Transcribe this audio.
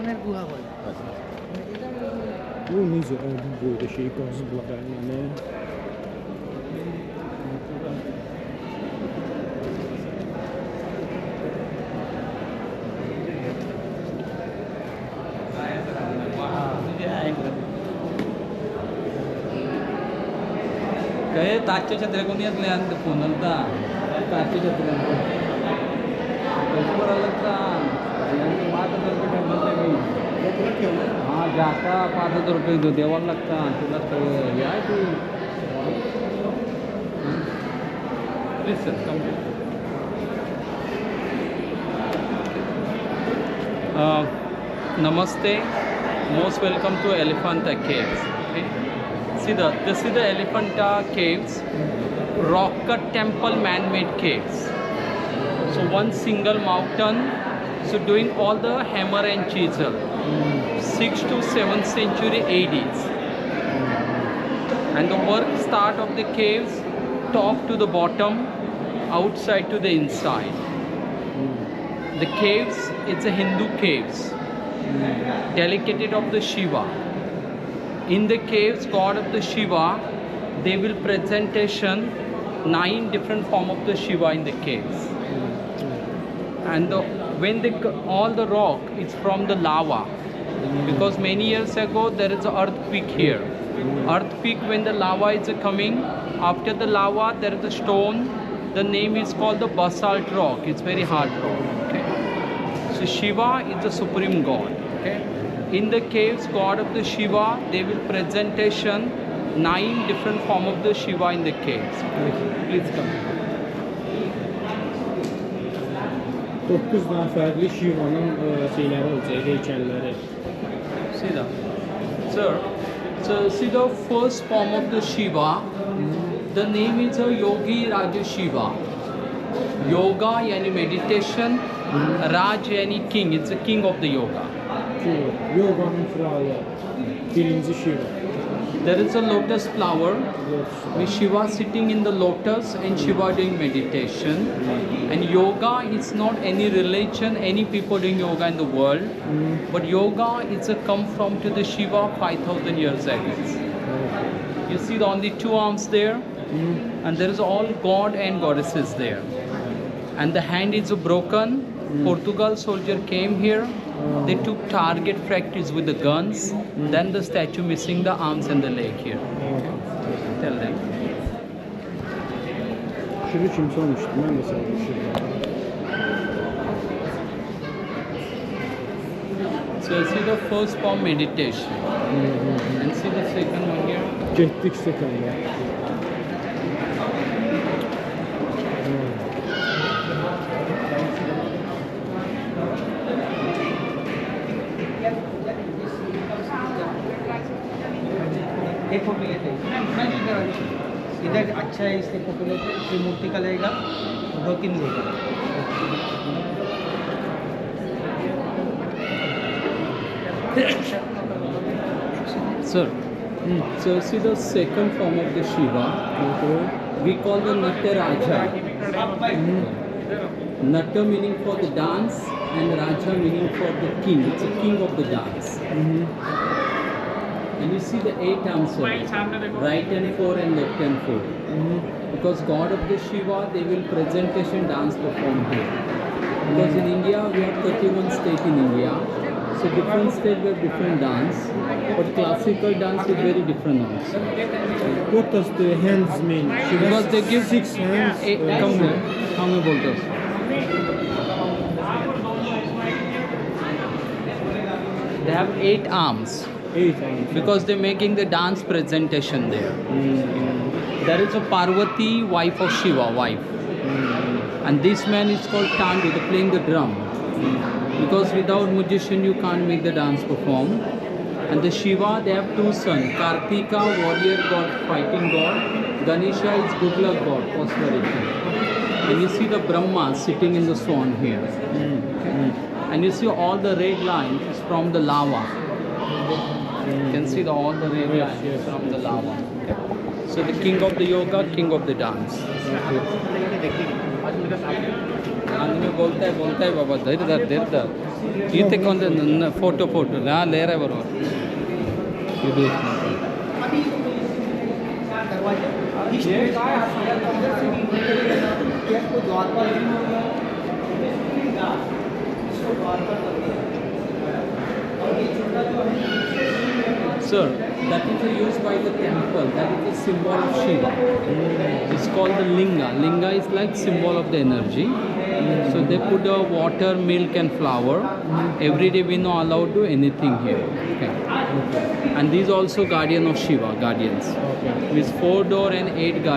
Dragon'er guha bole. Bu necə oldu böyle şey qazıblar yəni. Kayak tacho sa dragon niya lihat punan ta. Tacho sa dragon. Kayak orang letak. Yang mata terkena mati. हाँ जाता 500 रुपये दो देवल लगता तुला तो यार तू please sir come Namaste, most welcome to Elephanta Caves. Okay? This is the Elephanta Caves, rock cut temple man-made caves. So one single mountain, so doing all the hammer and chisel, 6th to 7th century ADs. And the work start of the caves, top to the bottom, outside to the inside. The caves, it's a Hindu caves, dedicated of the Shiva. In the caves, God of the Shiva, they will presentation 9 different form of the Shiva in the caves. And when all the rock is from the lava, because many years ago there is an earthquake here. Earthquake, when the lava is coming, after the lava there is a stone. The name is called the basalt rock. It's very hard rock. Okay? So Shiva is the supreme god. Okay? In the caves, God of the Shiva, they will presentation 9 different form of the Shiva in the caves. Please come. 9 dənə fərqli Şivanın şeyləri olacaq, heykəlləri. See that? Sir, so see the first form of the Shiva, the name is a Yogi Raja Shiva. Yoga yani meditation, Raj yani king, it's the king of the yoga. Yoganın kralı, birinci Şiva. There is a lotus flower with Shiva sitting in the lotus and Shiva doing meditation. And yoga is not any religion, any people doing yoga in the world. But yoga is a come from to the Shiva 5,000 years ago. You see the only 2 arms there, and there is all god and goddesses there. And the hand is broken. Portugal soldier came here. They took target practice with the guns. Then the statue missing the arms and the leg here. Tell them. Şunu kim sormuştu? Ben de sormuştum. So see the first form meditation. And see the second one here. Getdik sekanda. एक photo लेते हैं इधर अच्छा है इससे photo लेते हैं ये मूर्ति का लगेगा 2-3 लेगा Sir, so see the second form of the Shiva. We call the Nataraja. Nata meaning for the dance and Raja meaning for the king. It's a king of the dance. And you see the 8 arms, right and 4 and left and 4. Because God of the Shiva, they will presentation dance perform here. Because in India, we have 31 states in India. So different states have different dance. But classical dance is very different also. What does the hands mean? Because they give 6 hands. Come here. How many bolters? They have 8 arms. 8 hands. Because they're making the dance presentation there. There is a Parvati, wife of Shiva, wife. And this man is called Tandu, they're playing the drum. Because without magician you can't make the dance perform. And the Shiva, they have 2 sons. Kartika, warrior god, fighting god. Ganesha is good luck god, prosperity. And you see the Brahma sitting in the swan here. Okay? And you see all the red lines is from the lava. You can see all the red lines from the lava. So the king of the yoga, king of the dance. आदमी बोलता है बाबा धैर्य धर You take on the photo. ले रहे बरोबर. You do it. अभी दरवाजा इस इधर से भी गेट को द्वार पर इसको द्वार पर करते हैं और ये छोटा जो है Sir, that is used by the temple. That is the symbol of Shiva. It's called the linga. Linga is like symbol of the energy. So they put the water, milk, and flour. Every day we not allowed to do anything here. Okay. And these also guardian of Shiva, guardians. Okay. With 4 door and 8 guardians.